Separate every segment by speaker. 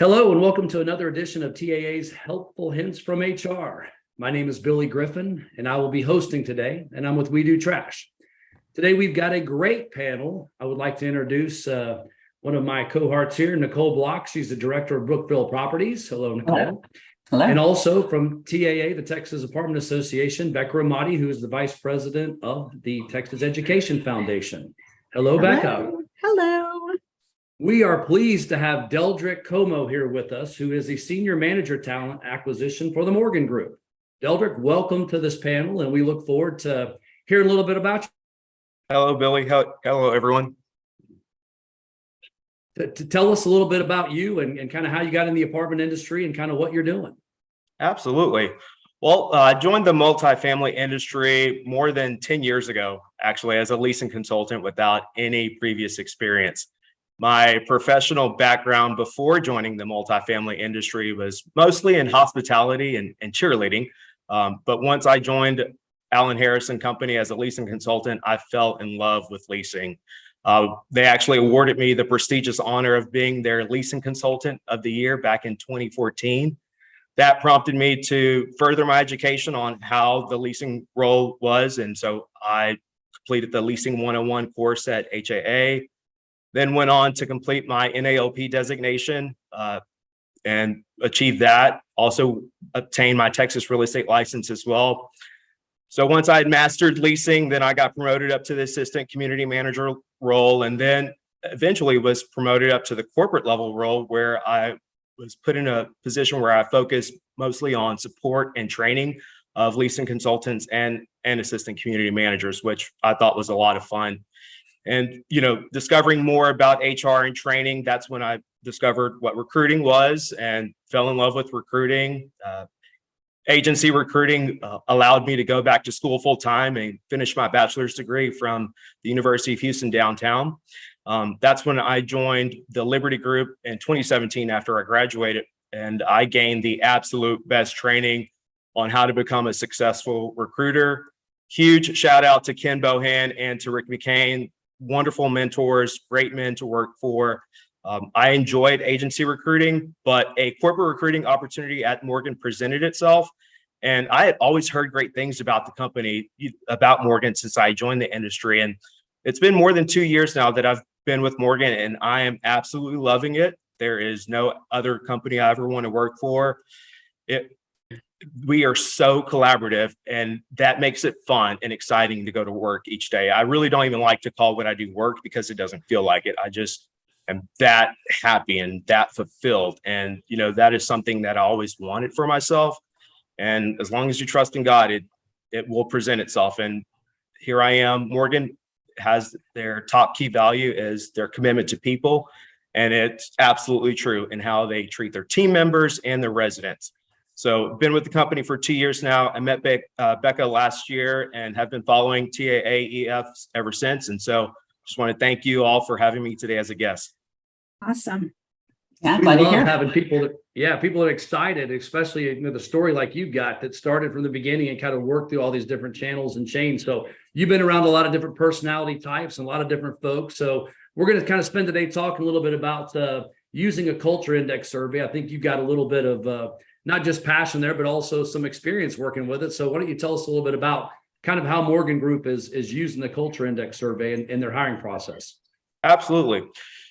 Speaker 1: Hello and welcome to another edition of TAA's Helpful Hints from HR. My name is Billy Griffin and I will be hosting today, and I'm with We Do Trash. Today we've got a great panel. I would like to introduce one of my cohorts here, Nicole Block. She's the director of Brookville Properties. Hello, Nicole.
Speaker 2: Hello. Hello.
Speaker 1: And also from TAA, the Texas Apartment Association, Becca Ramadi, who is the vice president of the Texas Education Foundation. Hello, Becca.
Speaker 2: Hello.
Speaker 1: We are pleased to have Deldric Comeaux here with us, who is the Senior Manager Talent Acquisition for the Morgan Group. Deldric, welcome to this panel, and we look forward to hearing a little bit about you.
Speaker 3: Hello, Billy. Hello, everyone.
Speaker 1: To tell us a little bit about you and kind of how you got in the apartment industry and kind of what you're doing.
Speaker 3: Absolutely. Well, I joined the multifamily industry more than 10 years ago, actually, as a leasing consultant without any previous experience. My professional background before joining the multifamily industry was mostly in hospitality and cheerleading. But once I joined Allen Harrison Company as a leasing consultant, I fell in love with leasing. They actually awarded me the prestigious honor of being their leasing consultant of the year back in 2014. That prompted me to further my education on how the leasing role was. And so I completed the Leasing 101 course at HAA. Then went on to complete my NALP designation and achieved that. Also obtained my Texas real estate license as well. So once I had mastered leasing, then I got promoted up to the assistant community manager role, and then eventually was promoted up to the corporate level role, where I was put in a position where I focused mostly on support and training of leasing consultants and assistant community managers, which I thought was a lot of fun. And, discovering more about HR and training, that's when I discovered what recruiting was and fell in love with recruiting. Agency recruiting allowed me to go back to school full time and finish my bachelor's degree from the University of Houston downtown. That's when I joined the Liberty Group in 2017 after I graduated, and I gained the absolute best training on how to become a successful recruiter. Huge shout out to Ken Bohan and to Rick McCain. Wonderful mentors, great men to work for. I enjoyed agency recruiting, but a corporate recruiting opportunity at Morgan presented itself. And I had always heard great things about the company, about Morgan, since I joined the industry. And it's been more than 2 years now that I've been with Morgan, and I am absolutely loving it. There is no other company I ever want to work for. We are so collaborative, and that makes it fun and exciting to go to work each day. I really don't even like to call what I do work because it doesn't feel like it. I just am that happy and that fulfilled. And, that is something that I always wanted for myself. And as long as you trust in God, it will present itself. And here I am. Morgan has their top key value is their commitment to people. And it's absolutely true in how they treat their team members and their residents. So been with the company for 2 years now. I met Becca last year and have been following TAAEF ever since. And so just want to thank you all for having me today as a guest.
Speaker 2: Awesome. Yeah,
Speaker 1: We
Speaker 2: glad to
Speaker 1: love
Speaker 2: hear.
Speaker 1: having people that are excited, especially the story like you got that started from the beginning and kind of worked through all these different channels and chains. So you've been around a lot of different personality types and a lot of different folks. So we're going to kind of spend today talking a little bit about using a culture index survey. I think you've got a little bit of not just passion there, but also some experience working with it. So why don't you tell us a little bit about kind of how Morgan Group is using the culture index survey in their hiring process?
Speaker 3: Absolutely.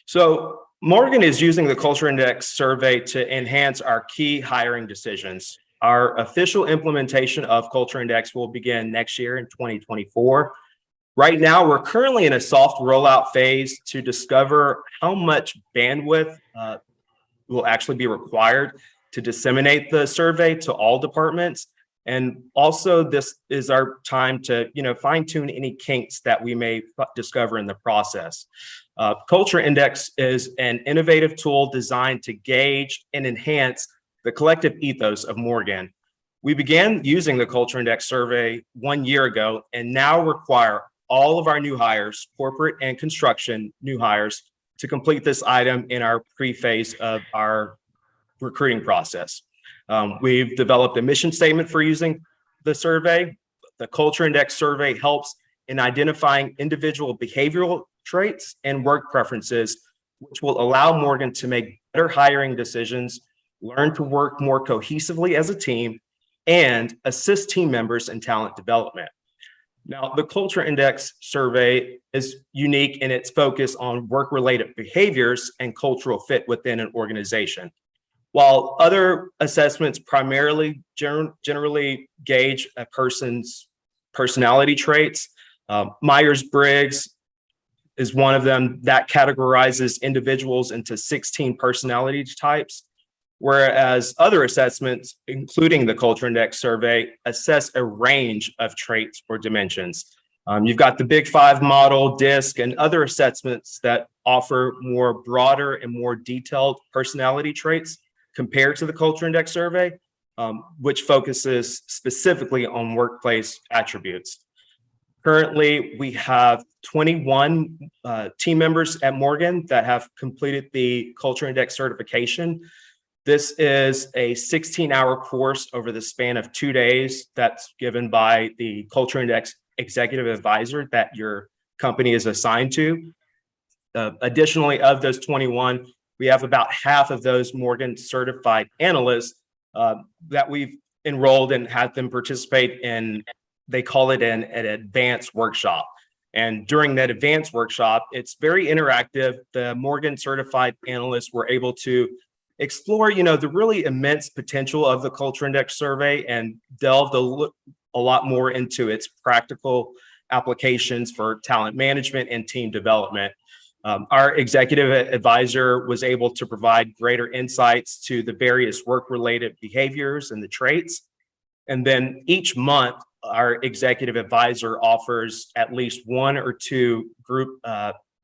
Speaker 3: So Morgan is using the culture index survey to enhance our key hiring decisions. Our official implementation of culture index will begin next year in 2024. Right now, we're currently in a soft rollout phase to discover how much bandwidth will actually be required to disseminate the survey to all departments. And also this is our time to, fine tune any kinks that we may discover in the process. Culture Index is an innovative tool designed to gauge and enhance the collective ethos of Morgan. We began using the Culture Index survey 1 year ago and now require all of our new hires, corporate and construction new hires, to complete this item in our pre-phase of our recruiting process. We've developed a mission statement for using the survey. The Culture Index survey helps in identifying individual behavioral traits and work preferences which will allow Morgan to make better hiring decisions, learn to work more cohesively as a team, and assist team members in talent development. Now, the Culture Index survey is unique in its focus on work-related behaviors and cultural fit within an organization. While other assessments primarily generally gauge a person's personality traits, Myers-Briggs is one of them that categorizes individuals into 16 personality types, whereas other assessments, including the Culture Index survey, assess a range of traits or dimensions. You've got the Big Five model, DISC, and other assessments that offer more broader and more detailed personality traits compared to the Culture Index survey, which focuses specifically on workplace attributes. Currently, we have 21 team members at Morgan that have completed the Culture Index certification. This is a 16-hour course over the span of 2 days that's given by the Culture Index executive advisor that your company is assigned to. Additionally, of those 21, we have about half of those Morgan certified analysts that we've enrolled and had them participate in, they call it an advanced workshop. And during that advanced workshop, it's very interactive. The Morgan certified analysts were able to explore, the really immense potential of the Culture Index survey and delved a lot more into its practical applications for talent management and team development. Our executive advisor was able to provide greater insights to the various work-related behaviors and the traits. And then each month, our executive advisor offers at least 1 or 2 group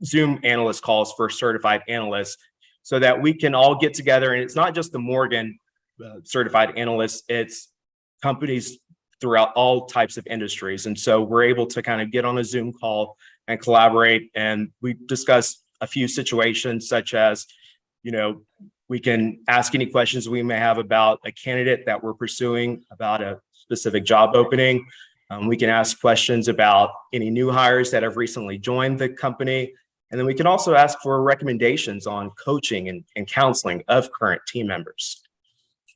Speaker 3: Zoom analyst calls for certified analysts so that we can all get together. And it's not just the Morgan certified analysts, it's companies throughout all types of industries. And so we're able to kind of get on a Zoom call and collaborate. And we discuss a few situations such as, we can ask any questions we may have about a candidate that we're pursuing, about a specific job opening. We can ask questions about any new hires that have recently joined the company. And then we can also ask for recommendations on coaching and counseling of current team members.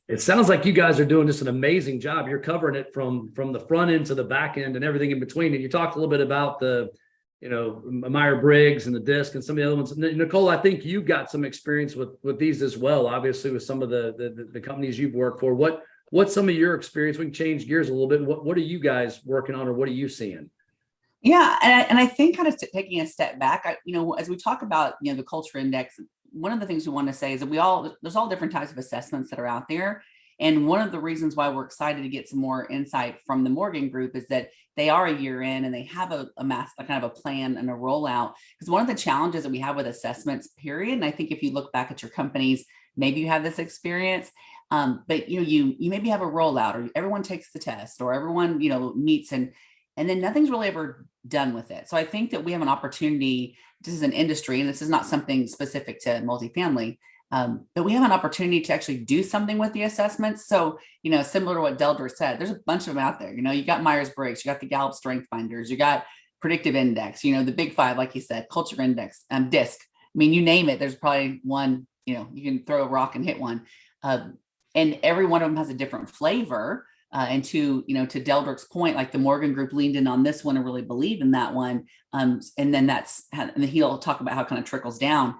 Speaker 1: It sounds like you guys are doing just an amazing job. You're covering it from the front end to the back end and everything in between. And you talked a little bit about the, Myers-Briggs and the DISC and some of the other ones. Nicole, I think you got some experience with these as well, obviously with some of the companies you've worked for. What's some of your experience? We can change gears a little bit. What are you guys working on, or what are you seeing?
Speaker 2: Yeah. And I think kind of taking a step back, as we talk about, the Culture Index, one of the things we want to say is that there's all different types of assessments that are out there. And one of the reasons why we're excited to get some more insight from the Morgan Group is that they are a year in and they have a kind of a plan and a rollout. Because one of the challenges that we have with assessments, period, and I think if you look back at your companies, maybe you have this experience, but you maybe have a rollout, or everyone takes the test, or everyone meets, and then nothing's really ever done with it. So I think that we have an opportunity. This is an industry, and this is not something specific to multifamily, but we have an opportunity to actually do something with the assessments. So, similar to what Deldric said, there's a bunch of them out there. You got Myers-Briggs, you got the Gallup Strength Finders, you got Predictive Index, the Big Five, like you said, Culture Index, DISC. I mean, you name it, there's probably one, you can throw a rock and hit one. And every one of them has a different flavor. And to Deldric's point, like the Morgan Group leaned in on this one and really believed in that one. And then and he'll talk about how it kind of trickles down.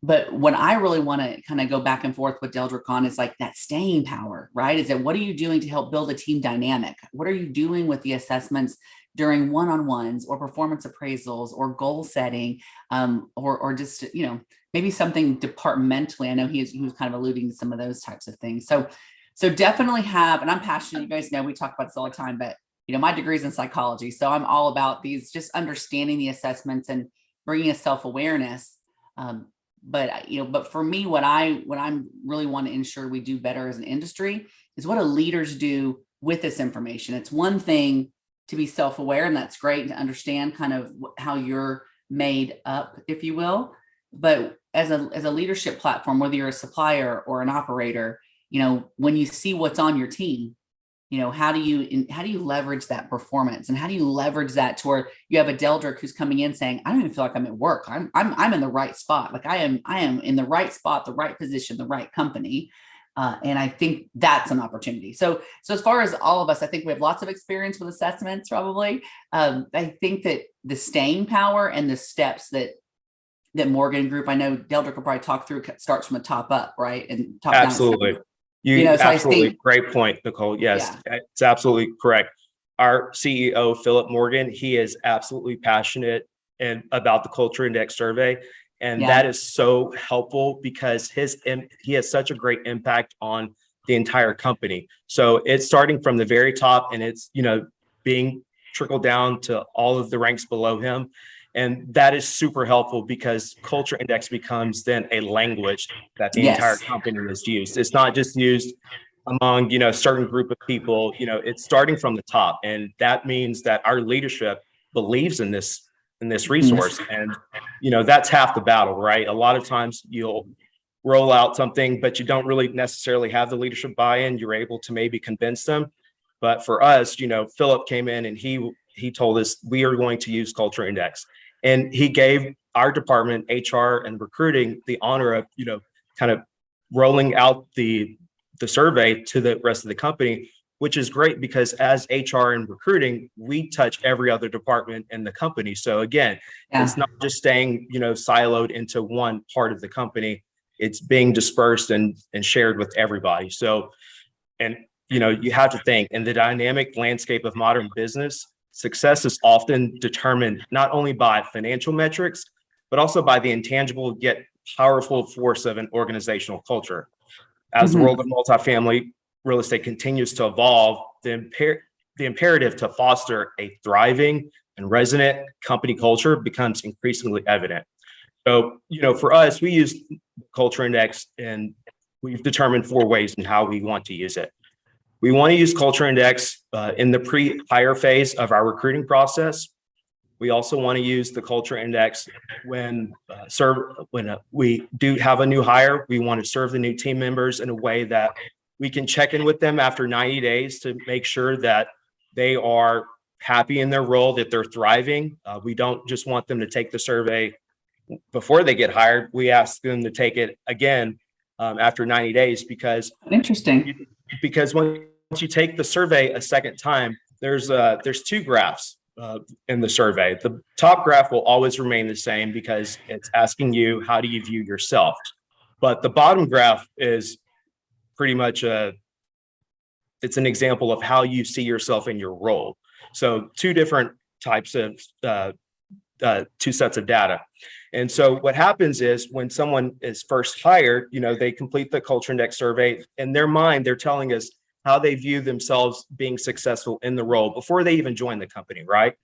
Speaker 2: But what I really want to kind of go back and forth with Deldric on is like that staying power, right? Is that what are you doing to help build a team dynamic? What are you doing with the assessments during one-on-ones or performance appraisals or goal setting, or just, maybe something departmentally? I know he was kind of alluding to some of those types of things. So definitely have, and I'm passionate, you guys know, we talk about this all the time, but my degree is in psychology. So I'm all about these, just understanding the assessments and bringing a self-awareness. But for me, what I'm really want to ensure we do better as an industry is what do leaders do with this information. It's one thing to be self-aware, and that's great to understand kind of how you're made up, if you will. But as a leadership platform, whether you're a supplier or an operator, when you see what's on your team, how do you leverage that performance, and how do you leverage that to where you have a Deldric who's coming in saying, I don't even feel like I'm at work. I'm in the right spot. Like I am in the right spot, the right position, the right company. And I think that's an opportunity. So as far as all of us, I think we have lots of experience with assessments probably. I think that the staying power and the steps that Morgan Group, I know Deldric will probably talk through, starts from the top up, right? And top
Speaker 3: Absolutely.
Speaker 2: down. So
Speaker 3: Absolutely.
Speaker 2: I think,
Speaker 3: Great point, Nicole. Yes, it's absolutely correct. Our CEO, Philip Morgan, he is absolutely passionate about the Culture Index survey. And that is so helpful because he has such a great impact on the entire company. So it's starting from the very top, and it's, being trickled down to all of the ranks below him. And that is super helpful because Culture Index becomes then a language that the entire company is used. It's not just used among, a certain group of people, it's starting from the top. And that means that our leadership believes in this resource. And, that's half the battle, right? A lot of times you'll roll out something, but you don't really necessarily have the leadership buy-in. You're able to maybe convince them. But for us, Philip came in and he told us we are going to use Culture Index. And he gave our department, HR and recruiting, the honor of, kind of rolling out the survey to the rest of the company, which is great because as HR and recruiting, we touch every other department in the company. So again, it's not just staying, siloed into one part of the company. It's being dispersed and shared with everybody. So, and, you have to think in the dynamic landscape of modern business, success is often determined not only by financial metrics, but also by the intangible yet powerful force of an organizational culture. As the world of multifamily real estate continues to evolve, the imperative to foster a thriving and resonant company culture becomes increasingly evident. So, for us, we use Culture Index, and we've determined 4 ways in how we want to use it. We want to use Culture Index in the pre-hire phase of our recruiting process. We also want to use the Culture Index when we do have a new hire. We want to serve the new team members in a way that we can check in with them after 90 days to make sure that they are happy in their role, that they're thriving. We don't just want them to take the survey before they get hired. We ask them to take it again after 90 days because once you take the survey a second time, there's 2 graphs in the survey. The top graph will always remain the same because it's asking you, how do you view yourself? But the bottom graph is pretty much it's an example of how you see yourself in your role. So 2 different types of 2 sets of data. And so what happens is when someone is first hired, they complete the Culture Index survey. In their mind, they're telling us how they view themselves being successful in the role before they even join the company, right?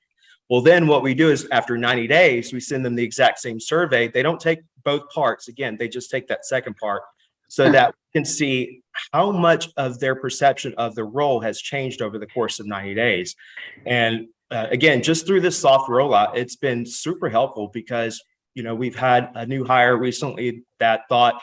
Speaker 3: Well, then what we do is after 90 days, we send them the exact same survey. They don't take both parts. Again, they just take that second part so that we can see how much of their perception of the role has changed over the course of 90 days. And again, just through this soft rollout, it's been super helpful because, we've had a new hire recently that thought,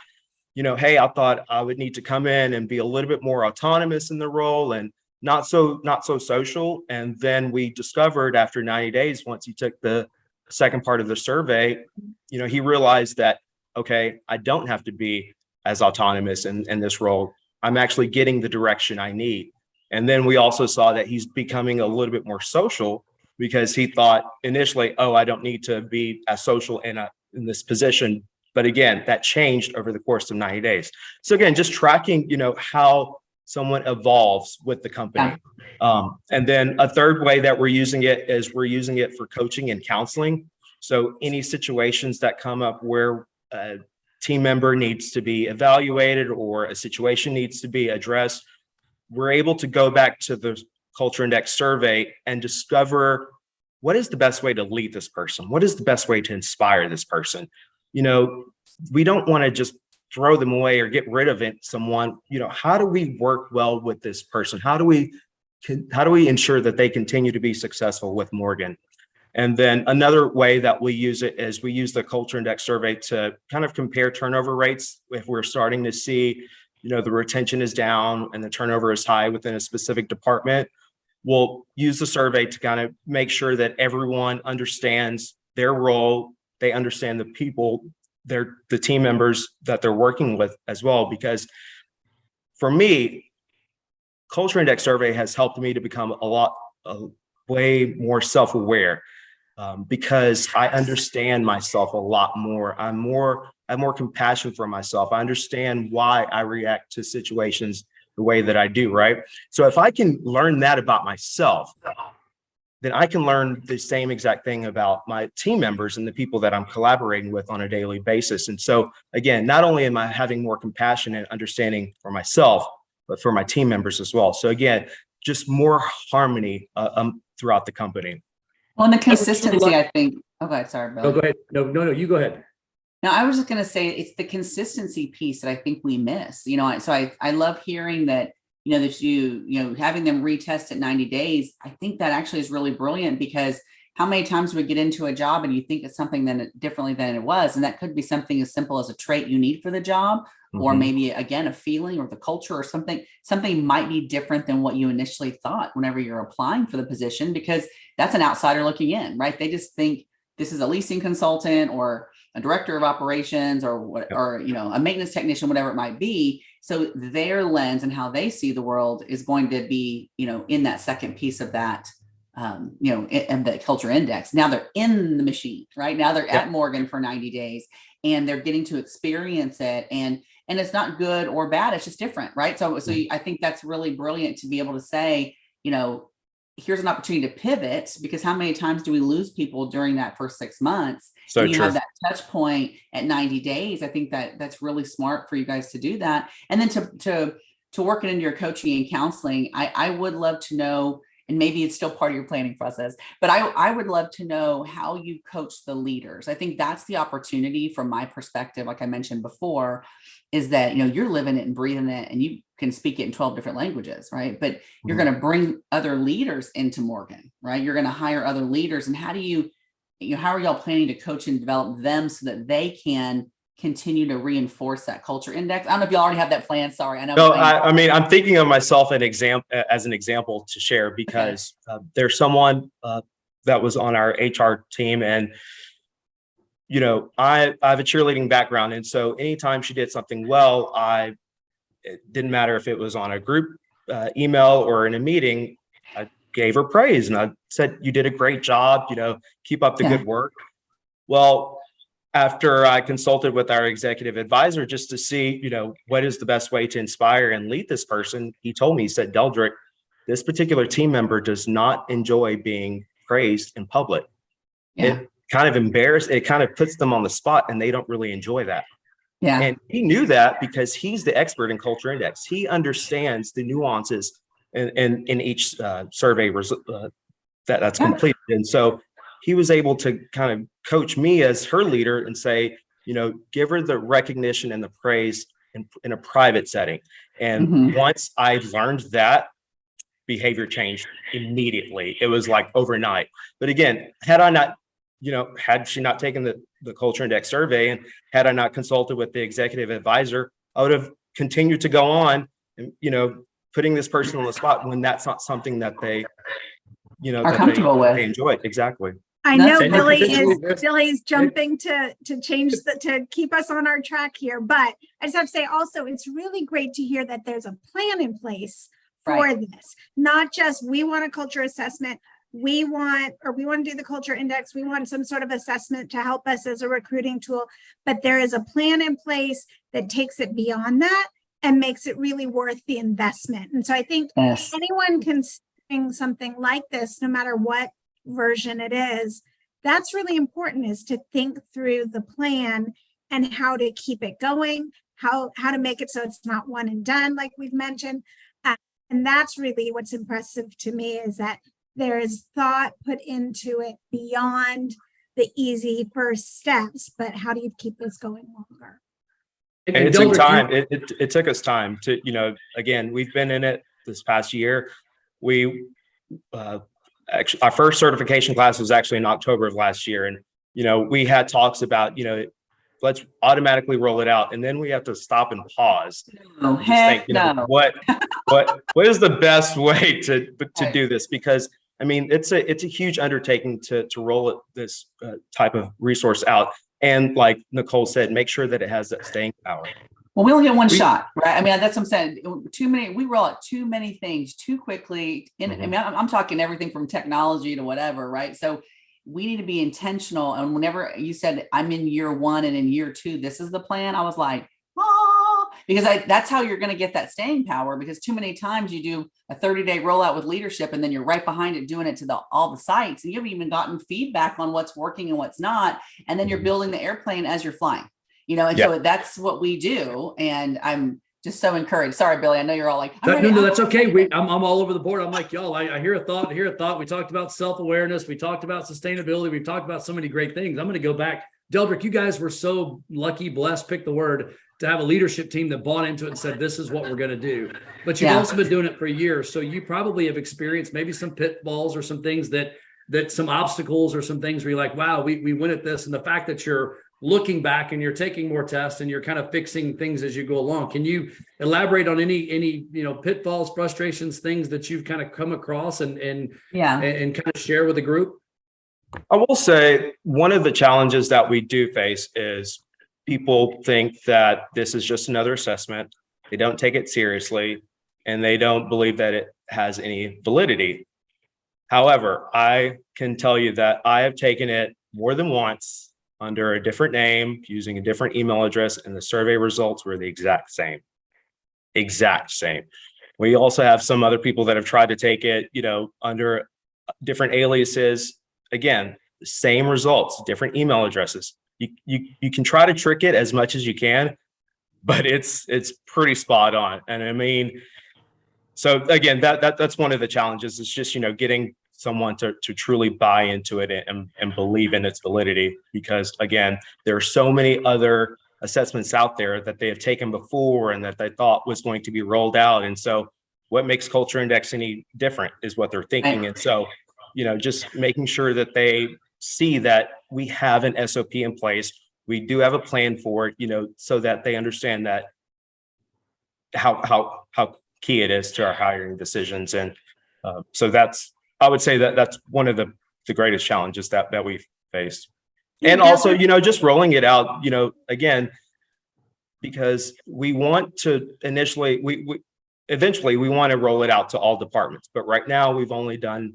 Speaker 3: hey, I thought I would need to come in and be a little bit more autonomous in the role and not so social. And then we discovered after 90 days, once he took the second part of the survey, he realized that, okay, I don't have to be as autonomous in this role. I'm actually getting the direction I need. And then we also saw that he's becoming a little bit more social because he thought initially, oh, I don't need to be as social in this position. But again, that changed over the course of 90 days. So again, just tracking, how someone evolves with the company. And then a third way that we're using it is we're using it for coaching and counseling. So any situations that come up where a team member needs to be evaluated or a situation needs to be addressed, we're able to go back to the Culture Index survey and discover what is the best way to lead this person? What is the best way to inspire this person? We don't want to just throw them away or get rid of someone. How do we work well with this person? How do we ensure that they continue to be successful with Morgan? And then another way that we use it is we use the Culture Index survey to kind of compare turnover rates. If we're starting to see, the retention is down and the turnover is high within a specific department, we'll use the survey to kind of make sure that everyone understands their role. They understand the people, the team members that they're working with as well. Because for me, Culture Index survey has helped me to become way more self-aware, because I understand myself a lot more. I have more compassion for myself. I understand why I react to situations the way that I do, right? So if I can learn that about myself, then I can learn the same exact thing about my team members and the people that I'm collaborating with on a daily basis. And so again, not only am I having more compassion and understanding for myself, but for my team members as well. So again, just more harmony throughout the company.
Speaker 2: Well, and the consistency, I think. Oh, go ahead. Sorry, Bill.
Speaker 1: No, go ahead. No, you go ahead.
Speaker 2: No, I was just going to say it's the consistency piece that I think we miss. So I love hearing that, that you having them retest at 90 days. I think that actually is really brilliant, because how many times we get into a job and you think it's something differently than it was. And that could be something as simple as a trait you need for the job, or maybe again, a feeling or the culture or something might be different than what you initially thought whenever you're applying for the position, because that's an outsider looking in, right? They just think this is a leasing consultant or a director of operations or a maintenance technician, whatever it might be. So their lens and how they see the world is going to be, in that second piece of that, and the culture index. Now they're in the machine, right? Now they're at Morgan for 90 days and they're getting to experience it. And it's not good or bad. It's just different, right? So I think that's really brilliant to be able to say, here's an opportunity to pivot, because how many times do we lose people during that first 6 months?
Speaker 3: So
Speaker 2: and you
Speaker 3: true.
Speaker 2: have that touch point at 90 days. I think that's really smart for you guys to do that. And then to work it into your coaching and counseling, I would love to know, and maybe it's still part of your planning process, but I would love to know how you coach the leaders. I think that's the opportunity from my perspective, like I mentioned before, is that, you're living it and breathing it and you can speak it in 12 different languages, right? But you're going to bring other leaders into Morgan, right? You're going to hire other leaders. And how do how are y'all planning to coach and develop them so that they can continue to reinforce that culture index? I don't know if you already have that plan. Sorry. I know.
Speaker 3: No, I mean, I'm thinking of myself as an example to share, because there's someone that was on our HR team, and I have a cheerleading background. And so anytime she did something well, it didn't matter if it was on a group email or in a meeting, I gave her praise and I said, you did a great job, keep up the good work. Well, after I consulted with our executive advisor just to see, what is the best way to inspire and lead this person, he told me, he said, Deldric, this particular team member does not enjoy being praised in public. It kind of puts them on the spot and they don't really enjoy that. Yeah. And he knew that because he's the expert in culture index. He understands the nuances in each survey that's completed. And so he was able to kind of coach me as her leader and say, give her the recognition and the praise in a private setting. And once I learned that, behavior changed immediately. It was like overnight. But again, had she not taken the culture index survey and had I not consulted with the executive advisor, I would have continued to go on and, putting this person on the spot when that's not something that they,
Speaker 2: are comfortable with.
Speaker 3: They enjoy it. Exactly.
Speaker 4: I know Billy's jumping to change to keep us on our track here, but I just have to say also, it's really great to hear that there's a plan in place for this, not just we want a culture assessment. We want to do the culture index. We want some sort of assessment to help us as a recruiting tool, but there is a plan in place that takes it beyond that and makes it really worth the investment. And so I think anyone considering something like this, no matter what version it is, that's really important, is to think through the plan and how to keep it going, how to make it so it's not one and done, like we've mentioned. And that's really what's impressive to me, is that there is thought put into it beyond the easy first steps, but how do you keep this going longer?
Speaker 3: And it took time. It took us time to, again, we've been in it this past year. Actually, our first certification class was actually in October of last year. And, we had talks about, let's automatically roll it out. And then we have to stop and pause.
Speaker 2: No,
Speaker 3: And just
Speaker 2: heck
Speaker 3: think, you know,
Speaker 2: no.
Speaker 3: what is the best way to do this? Because I mean, it's a huge undertaking to roll this type of resource out. And like Nicole said, make sure that it has that staying power.
Speaker 2: Well, we only get one shot, right? I mean, that's what I'm saying. We roll out too many things too quickly. I mean, I'm talking everything from technology to whatever, right? So we need to be intentional. And whenever you said I'm in year 1 and in year 2, this is the plan, I was like, because that's how you're going to get that staying power, because too many times you do a 30-day rollout with leadership and then you're right behind it doing it to all the sites, and you haven't even gotten feedback on what's working and what's not. And then you're building the airplane as you're flying, you know, and so that's what we do. And I'm just so encouraged. Sorry, Billy, I know you're all like,
Speaker 1: no, that's okay. I'm all over the board. I'm like, y'all, I hear a thought. We talked about self-awareness. We talked about sustainability. We've talked about so many great things. I'm going to go back. Deldric, you guys were so lucky, blessed, pick the word, to have a leadership team that bought into it and said, this is what we're going to do. But you've also been doing it for years. So you probably have experienced maybe some pitfalls or some things that some obstacles or some things where you're like, wow, we went at this. And the fact that you're looking back and you're taking more tests and you're kind of fixing things as you go along. Can you elaborate on any pitfalls, frustrations, things that you've kind of come across and kind of share with the group?
Speaker 3: I will say one of the challenges that we do face is people think that this is just another assessment. They don't take it seriously, and they don't believe that it has any validity. However, I can tell you that I have taken it more than once under a different name, using a different email address, and the survey results were the exact same. We also have some other people that have tried to take it, under different aliases. Again, the same results, different email addresses. You can try to trick it as much as you can, but it's pretty spot on. And I mean, so again, that's one of the challenges. It's just, getting someone to truly buy into it and believe in its validity, because again, there are so many other assessments out there that they have taken before and that they thought was going to be rolled out. And so what makes Culture Index any different is what they're thinking. And so, just making sure that they see that we have an SOP in place. We do have a plan for it, so that they understand that how key it is to our hiring decisions. And so I would say that's one of the greatest challenges that we've faced. And also, just rolling it out, again, because we want to eventually we want to roll it out to all departments. But right now we've only done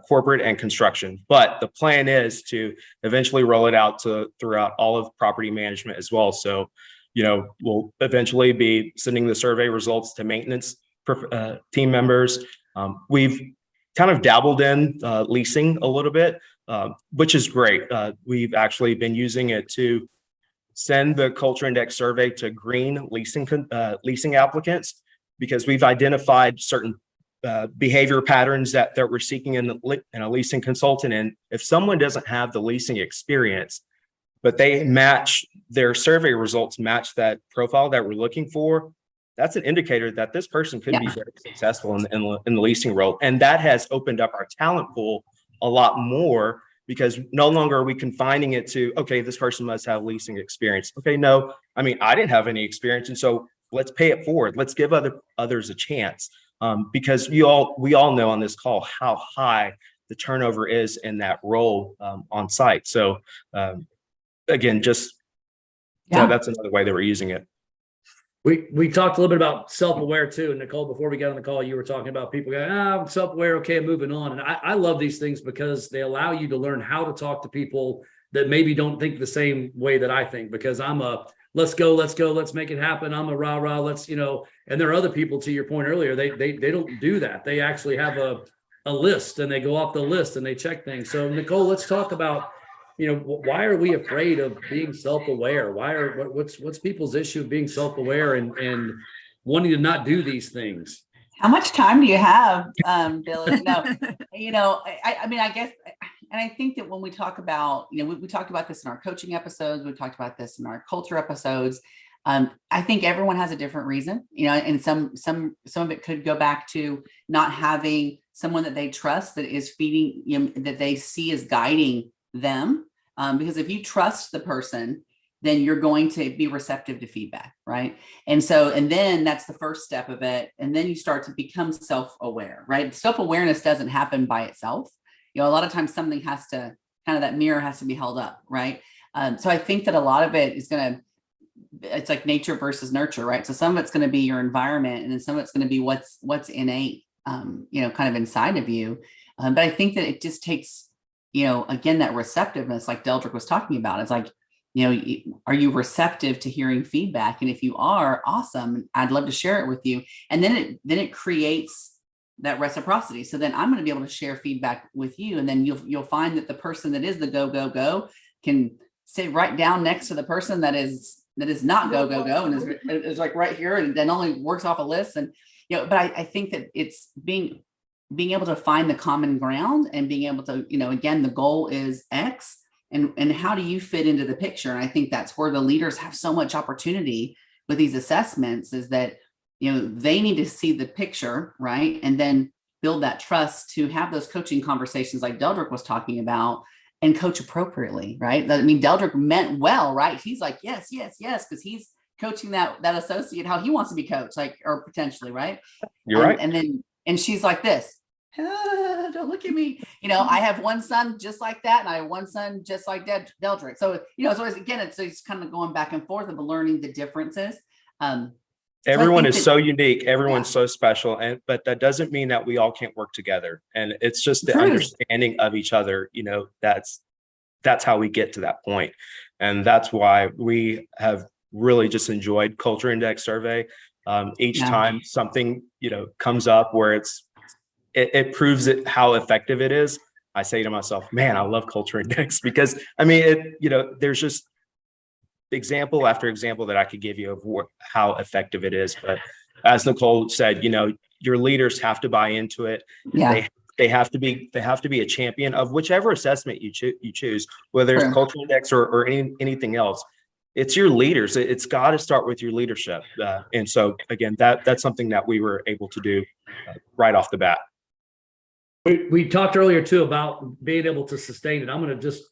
Speaker 3: corporate and construction, but the plan is to eventually roll it out throughout all of property management as well. So, we'll eventually be sending the survey results to maintenance team members. We've kind of dabbled in leasing a little bit, which is great. We've actually been using it to send the Culture Index survey to green leasing applicants, because we've identified certain behavior patterns that we're seeking in a leasing consultant. And if someone doesn't have the leasing experience, but they match their survey results, match that profile that we're looking for, that's an indicator that this person could be very successful in the leasing role. And that has opened up our talent pool a lot more, because no longer are we confining it to, okay, this person must have leasing experience. Okay, no, I mean, I didn't have any experience. And so let's pay it forward. Let's give others a chance. Because we all know on this call how high the turnover is in that role on site. So again, just that's another way that we're using it.
Speaker 1: We talked a little bit about self-aware too. And Nicole, before we got on the call, you were talking about people going, I'm self-aware. Okay, I'm moving on. And I love these things because they allow you to learn how to talk to people that maybe don't think the same way that I think, because I'm a let's go, let's make it happen. I'm a rah, let's, and there are other people, to your point earlier, they don't do that. They actually have a list, and they go off the list and they check things. So Nicole, let's talk about, why are we afraid of being self-aware? What's people's issue of being self-aware and wanting to not do these things?
Speaker 2: How much time do you have, Billy? No, I mean, I guess, and I think that when we talk about, we talked about this in our coaching episodes, we talked about this in our culture episodes. I think everyone has a different reason, and some of it could go back to not having someone that they trust that is feeding, that they see as guiding them. Because if you trust the person then you're going to be receptive to feedback, right? And so, and then that's the first step of it. And then you start to become self-aware, right? Self-awareness doesn't happen by itself. You know, a lot of times something has to, kind of that mirror has to be held up, right? So I think that a lot of it is it's like nature versus nurture, right? So some of it's going to be your environment, and then some of it's going to be what's innate, you know, kind of inside of you. But I think that it just takes, you know, again, that receptiveness, like Deldric was talking about. It's like, you know, are you receptive to hearing feedback? And if you are, awesome. I'd love to share it with you. And then it creates that reciprocity. So then I'm going to be able to share feedback with you. And then you'll find that the person that is the go can sit right down next to the person that is not go and is like right here, and then only works off a list. And, you know, but I think that it's being able to find the common ground and being able to, you know, again, the goal is X. And how do you fit into the picture? And I think that's where the leaders have so much opportunity with these assessments, is that, you know, they need to see the picture, right? And then build that trust to have those coaching conversations like Deldric was talking about, and coach appropriately, right? I mean, Deldric meant well, right? He's like, yes, because he's coaching that associate how he wants to be coached, like, or potentially, right?
Speaker 3: You're right.
Speaker 2: And she's like this. Don't look at me. You know, I have one son just like that, and I have one son just like Deldric. So, you know, so again, it's kind of going back and forth of learning the differences.
Speaker 3: Everyone is so unique. Everyone's so special. But that doesn't mean that we all can't work together. And it's just the understanding of each other. You know, that's how we get to that point. And that's why we have really just enjoyed Culture Index Survey. Each time something, you know, comes up where it proves how effective it is. I say to myself, man, I love Culture Index, because I mean, you know, there's just example after example that I could give you of how effective it is. But as Nicole said, you know, your leaders have to buy into it.
Speaker 2: Yeah.
Speaker 3: They have to be a champion of whichever assessment you choose, whether it's Culture Index or anything else. It's your leaders. It's got to start with your leadership. And so again, that's something that we were able to do right off the bat.
Speaker 1: We talked earlier too about being able to sustain it. I'm going to just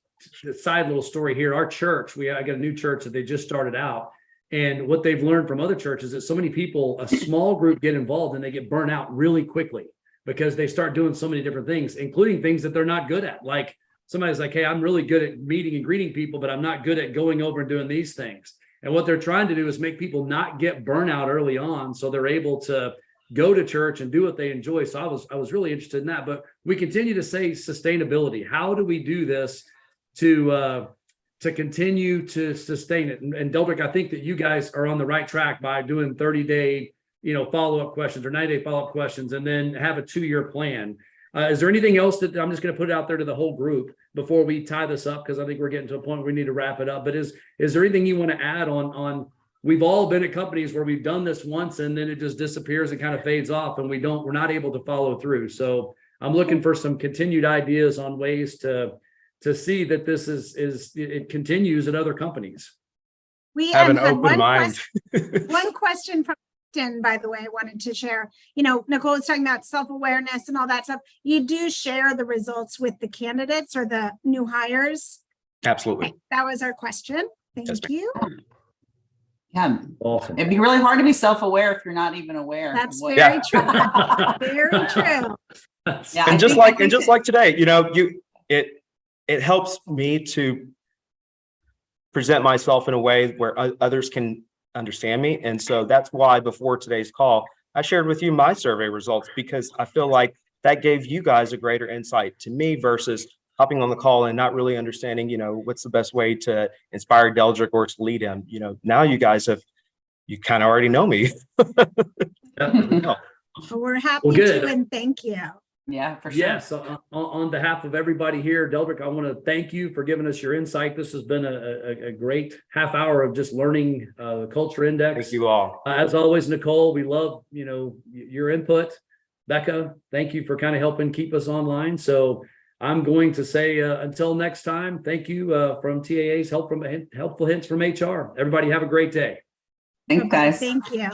Speaker 1: side little story here. Our church, I got a new church that they just started out, and what they've learned from other churches is so many people, a small group, get involved and they get burnt out really quickly because they start doing so many different things, including things that they're not good at. Like somebody's like, hey, I'm really good at meeting and greeting people, but I'm not good at going over and doing these things. And what they're trying to do is make people not get burnout early on, so they're able to go to church and do what they enjoy. So I was really interested in that. But we continue to say sustainability. How do we do this to continue to sustain it? And Deldric, I think that you guys are on the right track by doing 30-day, you know, follow-up questions or 90-day follow-up questions, and then have a 2-year plan. Is there anything else that I'm just going to put it out there to the whole group before we tie this up? Because I think we're getting to a point where we need to wrap it up. But is there anything you want to add on? We've all been at companies where we've done this once and then it just disappears and kind of fades off, and we're not able to follow through. So I'm looking for some continued ideas on ways to see that this it continues at other companies.
Speaker 4: We
Speaker 3: have an
Speaker 4: had
Speaker 3: open mind.
Speaker 4: One question from LinkedIn, by the way, I wanted to share. You know, Nicole was talking about self-awareness and all that stuff. You do share the results with the candidates or the new hires?
Speaker 3: Absolutely.
Speaker 4: Okay, that was our question. Thank you.
Speaker 2: Yeah.
Speaker 1: Awesome.
Speaker 2: It'd be really hard to be self-aware if you're not even aware.
Speaker 4: That's very true. Very true.
Speaker 2: Yeah,
Speaker 3: And just like today, you know, it helps me to present myself in a way where others can understand me. And so that's why before today's call, I shared with you my survey results, because I feel like that gave you guys a greater insight to me versus hopping on the call and not really understanding, you know, what's the best way to inspire Deldric or to lead him. You know, now you guys you kind of already know me.
Speaker 4: Well, we're happy to, and thank you.
Speaker 2: Yeah, for sure.
Speaker 1: Yes, on behalf of everybody here, Deldric, I want to thank you for giving us your insight. This has been a great half hour of just learning the Culture Index.
Speaker 3: Thank you all.
Speaker 1: As always, Nicole, we love, you know, your input. Becca, thank you for kind of helping keep us online. So I'm going to say until next time, thank you from TAA's Helpful Hints from HR. Everybody have a great day.
Speaker 2: Thanks, guys.
Speaker 4: Thank you.